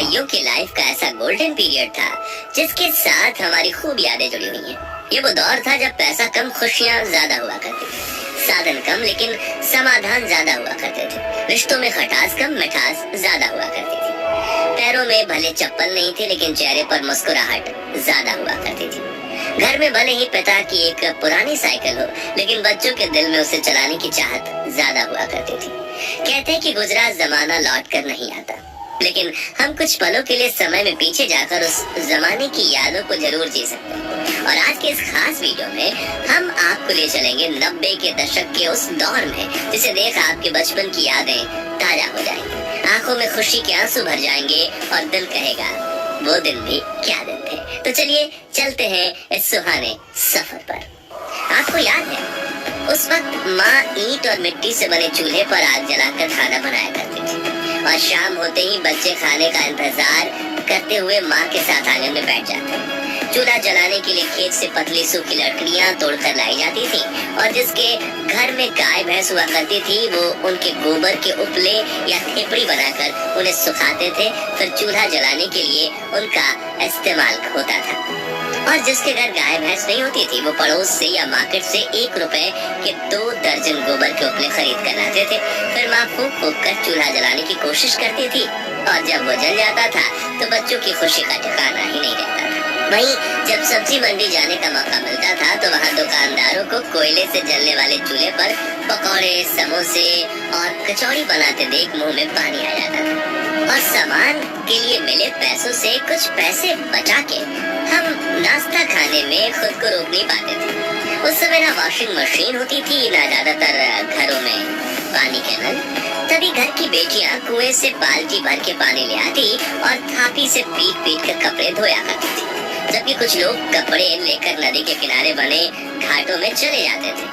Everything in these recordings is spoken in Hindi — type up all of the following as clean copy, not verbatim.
भाइयों की लाइफ का ऐसा गोल्डन पीरियड था जिसके साथ हमारी खूब यादें जुड़ी हुई हैं। ये वो दौर था जब पैसा कम, खुशियाँ ज्यादा हुआ करती थी, साधन कम लेकिन समाधान ज्यादा हुआ करते थे, रिश्तों में खटास कम, मिठास ज्यादा हुआ करती थी। पैरों में भले चप्पल नहीं थे लेकिन चेहरे पर मुस्कुराहट ज्यादा हुआ करती थी। घर में भले ही पिता की एक पुरानी साइकिल हो लेकिन बच्चों के दिल में उसे चलाने की चाहत ज्यादा हुआ करती थी। कहते हैं कि गुजरा जमाना लौट कर नहीं आता, लेकिन हम कुछ पलों के लिए समय में पीछे जाकर उस जमाने की यादों को जरूर जी सकते हैं। और आज के इस खास वीडियो में हम आपको ले चलेंगे 90 के दशक के उस दौर में जिसे देख आपके बचपन की यादें ताजा हो जाएंगी, आंखों में खुशी के आंसू भर जाएंगे और दिल कहेगा वो दिन भी क्या दिन थे। तो चलिए चलते हैं इस सुहाने सफर पर। आपको याद है उस वक्त माँ ईंट और मिट्टी से बने चूल्हे पर आग जलाकर खाना बनाया करती थी और शाम होते ही बच्चे खाने का इंतजार करते हुए माँ के साथ आंगन में बैठ जाते। चूल्हा जलाने के लिए खेत से पतली सूखी लकड़ियाँ तोड़कर लाई जाती थी और जिसके घर में गाय भैंस हुआ करती थी वो उनके गोबर के उपले या ठेपड़ी बनाकर उन्हें सुखाते थे। फिर चूल्हा जलाने के लिए उनका इस्तेमाल होता था। और जिसके घर गाय भैंस नहीं होती थी वो पड़ोस से या मार्केट से 1 रुपए के 2 दर्जन गोबर के उपले खरीद कर लाते थे। फिर माँ फूंक फूंक कर चूल्हा जलाने की कोशिश करती थी और जब वो जल जाता था तो बच्चों की खुशी का ठिकाना ही नहीं रहता था। वहीं जब सब्जी मंडी जाने का मौका मिलता था तो वहाँ दुकानदारों को कोयले से जलने वाले चूल्हे पर पकौड़े, समोसे और कचौड़ी बनाते देख मुंह में पानी आ जाता था। और सामान के लिए मिले पैसों से कुछ पैसे बचा के हम नाश्ता खाने में खुद को रोक नहीं पाते थे। उस समय ना वॉशिंग मशीन होती थी ना ज्यादातर घरों में पानी के नल। तभी घर की बेटियां कुएं से बाल्टी भर के पानी ले आती और थापी से पीट पीट कर कपड़े धोया करती थी, जबकि कुछ लोग कपड़े लेकर नदी के किनारे बने घाटों में चले जाते थे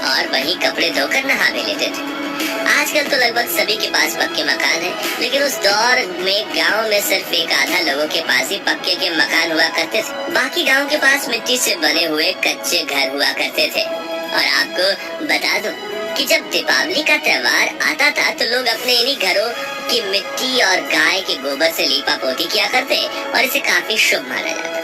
और वहीं कपड़े धोकर नहा भी लेते थे। आजकल तो लगभग सभी के पास पक्के मकान हैं, लेकिन उस दौर में गांव में सिर्फ एक आधा लोगों के पास ही पक्के के मकान हुआ करते थे। बाकी गांव के पास मिट्टी से बने हुए कच्चे घर हुआ करते थे। और आपको बता दूं कि जब दीपावली का त्योहार आता था तो लोग अपने इन्हीं घरों की मिट्टी और गाय के गोबर से लीपा पोती किया करते और इसे काफी शुभ माना जाता।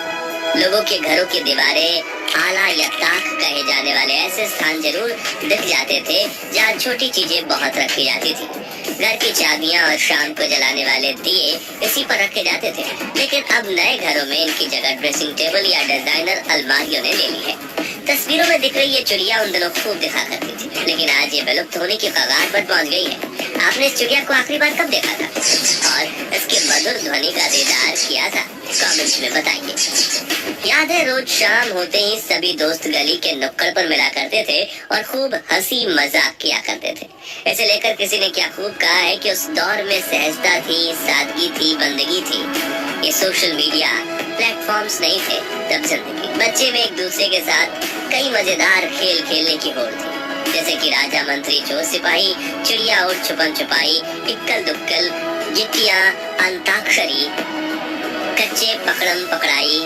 लोगों के घरों की दीवारें आला या ताक कहे जाने वाले ऐसे स्थान जरूर दिख जाते थे जहाँ छोटी चीजें बहुत रखी जाती थी। घर की चाबियां और शाम को जलाने वाले दिए इसी पर रखे जाते थे, लेकिन अब नए घरों में इनकी जगह ड्रेसिंग टेबल या डिजाइनर अलमारियों ने ले ली है। तस्वीरों में दिख रही ये चिड़िया उन दिनों खूब दिखा करती थी, लेकिन आज ये विलुप्त होने की कगार पर पहुंच गई है। आपने इस चिड़िया को आखिरी बार कब देखा था और इसके मधुर ध्वनि का दीदार किया था? कमेंट्स में बताइए। याद है रोज शाम होते ही सभी दोस्त गली के नुक्कड़ पर मिला करते थे और खूब हंसी मजाक किया करते थे। इसे लेकर किसी ने क्या खूब कहा है कि उस दौर में सहजता थी, सादगी थी, बंदगी थी। ये सोशल मीडिया प्लेटफॉर्म्स नहीं थे तब जिंदगी। बच्चे में एक दूसरे के साथ कई मजेदार खेल खेलने की होड़ थी, जैसे कि राजा मंत्री चोर सिपाही, चिड़िया और छुपन छुपाई, इक्कल दुक्कल, गिट्टियां, अंताक्षरी, कच्चे पकड़म पकड़ाई,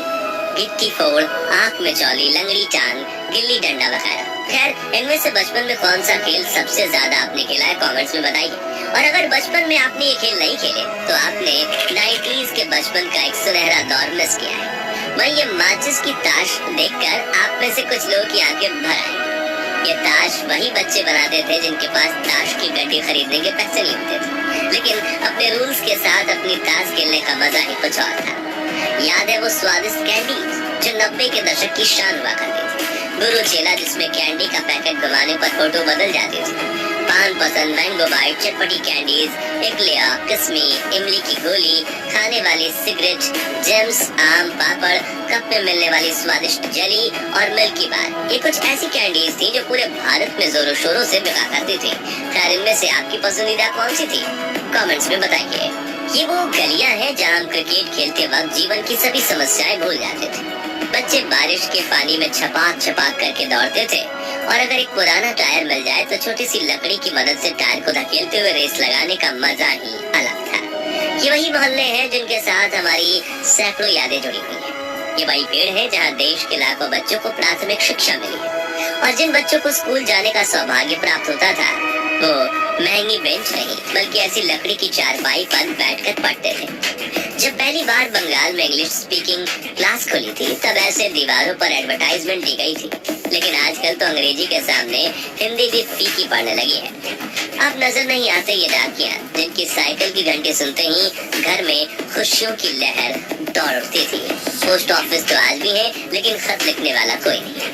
गिट्टी फोड़, आंख में चौली, लंगड़ी टांग, गिल्ली डंडा वगैरह। खैर इनमें से बचपन में कौन सा खेल सबसे ज्यादा आपने खेला है कमेंट्स में बताइए। और अगर बचपन में आपने ये खेल नहीं खेले तो आपने 90s के बचपन का एक सुनहरा दौर मिस किया है। वही ये माचिस की ताश देखकर आप में से कुछ लोगों की आंखें भर आएंगी। ये ताश वही बच्चे बनाते थे जिनके पास ताश की गड्डी खरीदने के पैसे नहीं होते थे, लेकिन अपने रूल्स के साथ अपनी ताश खेलने का मजा ही कुछ और था। याद है वो स्वादिष्ट कैंडी जो 90 के दशक की शान हुआ करती थी। गुरु चेला जिसमें कैंडी का पैकेट दबाने पर फोटो बदल जाती थी। पान पसंद, मैंगो बाइट, चटपटी कैंडीज, इकलिया, किस्मी, इमली की गोली, खाने वाली सिगरेट, जेम्स, आम पापड़, कप में मिलने वाली स्वादिष्ट जेली और मिल्की बार। ये कुछ ऐसी कैंडीज थी जो पूरे भारत में जोरों शोरों से बिका करती थी। खैर इनमें से आपकी पसंदीदा कौन सी थी? कमेंट्स में बताइए। ये वो गलियां हैं जहाँ हम क्रिकेट खेलते वक्त जीवन की सभी समस्याएं भूल जाते थे। बच्चे बारिश के पानी में छपाक छपाक करके दौड़ते थे और अगर एक पुराना टायर मिल जाए तो छोटी सी लकड़ी की मदद से टायर को धकेलते हुए रेस लगाने का मजा ही अलग था। ये वही मोहल्ले हैं जिनके साथ हमारी सैकड़ों यादें जुड़ी हुई हैं। ये वही पेड़ है जहाँ देश के लाखों बच्चों को प्राथमिक शिक्षा मिली है और जिन बच्चों को स्कूल जाने का सौभाग्य प्राप्त होता था वो महंगी बेंच नहीं बल्कि ऐसी लकड़ी की चारपाई पर बैठकर पढ़ते थे जब पहली बार बंगाल में इंग्लिश स्पीकिंग क्लास खुली थी तब ऐसे दीवारों पर एडवर्टाइजमेंट दी गई थी, लेकिन आजकल तो अंग्रेजी के सामने हिंदी भी फीकी पड़ने लगी है। अब नजर नहीं आते ये डाकिया जिनकी साइकिल की घंटी सुनते ही घर में खुशियों की लहर दौड़ उठती थी। पोस्ट ऑफिस तो आज भी है, लेकिन खत लिखने वाला कोई नहीं है।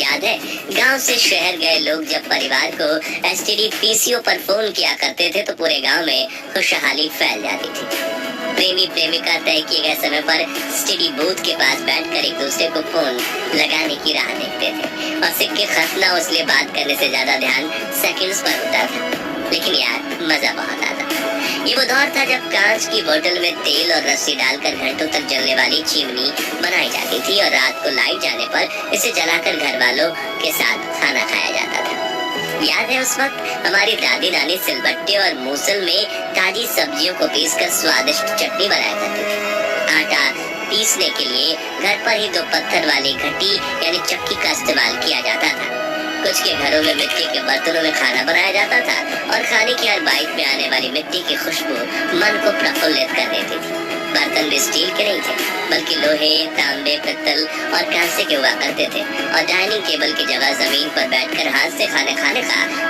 याद है गांव से शहर गए लोग जब परिवार को एसटीडी पीसीओ पर फोन किया करते थे तो पूरे गांव में खुशहाली फैल जाती थी। प्रेमी प्रेमिका तय किए गए समय पर एसटीडी बूथ के पास बैठकर एक दूसरे को फोन लगाने की राह देखते थे और सिक्के खत न इसलिए बात करने से ज्यादा ध्यान सेकंड्स पर होता था। लेकिन यार मजा बहुत आता। ये वो दौर था जब कांच की बोतल में तेल और रस्सी डालकर घंटों तक जलने वाली चिमनी बनाई जाती थी और रात को लाइट जाने पर इसे जलाकर घर वालों के साथ खाना खाया जाता था। याद है उस वक्त हमारी दादी नानी सिलबट्टे और मूसल में ताजी सब्जियों को पीसकर स्वादिष्ट चटनी बनाया करती थी। आटा पीसने के लिए घर पर ही 2 पत्थर वाली घटी यानी चक्की का इस्तेमाल किया जाता था। कुछ के घरों में मिट्टी के बर्तनों में खाना बनाया जाता था और खाने की हर बाइट में आने वाली मिट्टी की खुशबू मन को प्रफुल्लित कर देती थी। बर्तन भी स्टील के नहीं थे, बल्कि लोहे, तांबे, पित्तल और कांसे के हुआ करते थे और डाइनिंग टेबल की जगह जमीन पर बैठकर हाथ से खाने का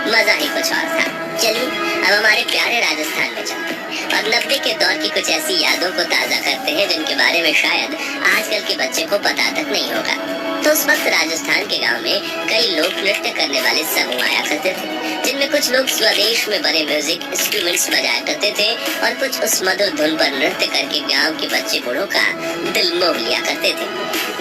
मजा ही कुछ और था। चलिए अब हमारे प्यारे राजस्थान में चलते हैं और 90 के दौर की कुछ ऐसी यादों को ताजा करते हैं जिनके बारे में शायद आजकल के बच्चे को पता तक नहीं होगा। तो उस वक्त राजस्थान के गांव में कई लोक नृत्य करने वाले समूह आया करते थे, जिनमें कुछ लोग स्वदेश में बने म्यूजिक इंस्ट्रूमेंट्स बजाया करते थे और कुछ उस मधुर धुन पर नृत्य करके गांव के बच्चे बूढ़ों का दिल मोह लिया करते थे।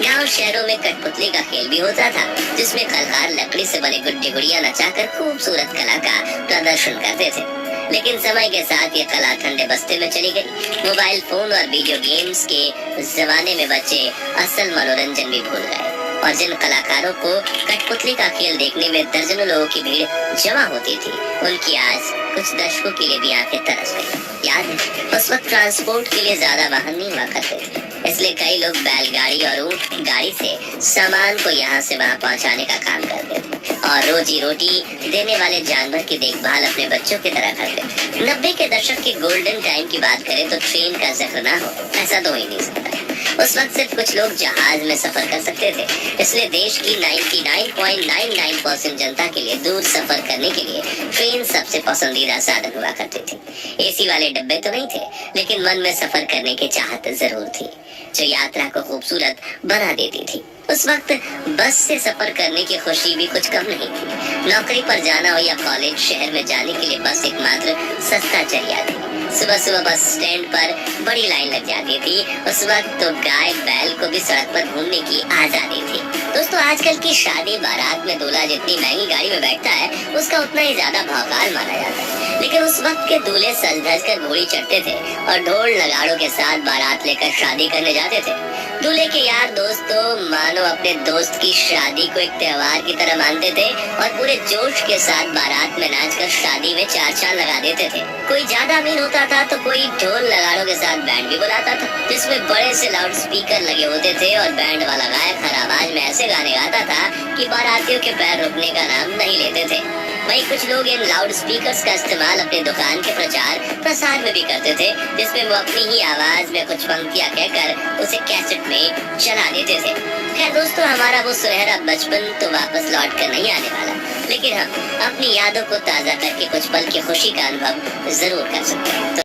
गांव शहरों में कठपुतली का खेल भी होता था, जिसमें कलाकार लकड़ी से बने गुड्डे गुड़िया नचाकर खूबसूरत कला का प्रदर्शन करते थे। लेकिन समय के साथ ये कला ठंडे बस्ते में चली गई। मोबाइल फोन और वीडियो गेम्स के जमाने में बच्चे असल मनोरंजन भी भूल गए और जिन कलाकारों को कठपुतली का खेल देखने में दर्जनों लोगों की भीड़ जमा होती थी, उनकी आज कुछ दशकों के लिए भी आंखें तरस गई। याद है उस वक्त ट्रांसपोर्ट के लिए ज्यादा वाहन नहीं हुआ करते थे, इसलिए कई लोग बैलगाड़ी और ऊंट गाड़ी से सामान को यहाँ से वहाँ पहुँचाने का काम करते थे और रोजी रोटी देने वाले जानवर की देखभाल अपने बच्चों की तरह करते थे। 90 के दशक के गोल्डन टाइम की बात करें तो ट्रेन का जिक्र ना हो ऐसा तो ही नहीं सकता। उस वक्त सिर्फ कुछ लोग जहाज में सफर कर सकते थे, इसलिए देश की 99.99% जनता के लिए दूर सफर करने के लिए ट्रेन सबसे पसंदीदा साधन हुआ करती थी। एसी वाले डब्बे तो नहीं थे, लेकिन मन में सफर करने की चाहत जरूर थी, जो यात्रा को खूबसूरत बना देती थी। उस वक्त बस से सफर करने की खुशी भी कुछ कम नहीं थी। नौकरी पर जाना हो या कॉलेज, शहर में जाने के लिए बस एकमात्र सस्ता जरिया थी। सुबह सुबह बस स्टैंड पर बड़ी लाइन लग जाती थी। उस वक्त तो गाय बैल को भी सड़क पर घूमने की आजादी थी। दोस्तों आजकल की शादी बारात में दूल्हा जितनी महंगी गाड़ी में बैठता है उसका उतना ही ज्यादा भौकाल माना जाता है, लेकिन उस वक्त के दूल्हे सज धज कर घोड़ी चढ़ते थे और ढोल नगाड़ों के साथ बारात लेकर शादी करने जाते थे। दूल्हे के यार दोस्त तो मानो अपने दोस्त की शादी को एक त्योहार की तरह मानते थे और पूरे जोश के साथ बारात में नाचकर शादी में 4 चांद लगा देते थे। कोई ज्यादा अमीर होता था तो कोई ढोल नगाड़ों के साथ बैंड भी बुलाता था, जिसमें बड़े से लाउड स्पीकर लगे होते थे और बैंड वाला गायक हर आवाज में ऐसे गाने गाता था कि बारातियों के पैर रुकने का नाम नहीं लेते थे। वहीं कुछ लोग इन लाउड स्पीकर्स का इस्तेमाल अपनी दुकान के प्रचार प्रसार में भी करते थे, जिसमें वो अपनी ही आवाज में कुछ पंक्तियां कहकर उसे कैसेट में चला देते थे। खैर दोस्तों, हमारा वो सुनहरा बचपन तो वापस लौट कर नहीं आने वाला, लेकिन हम अपनी यादों को ताजा करके कुछ पल की खुशी का अनुभव जरूर कर सकते हैं।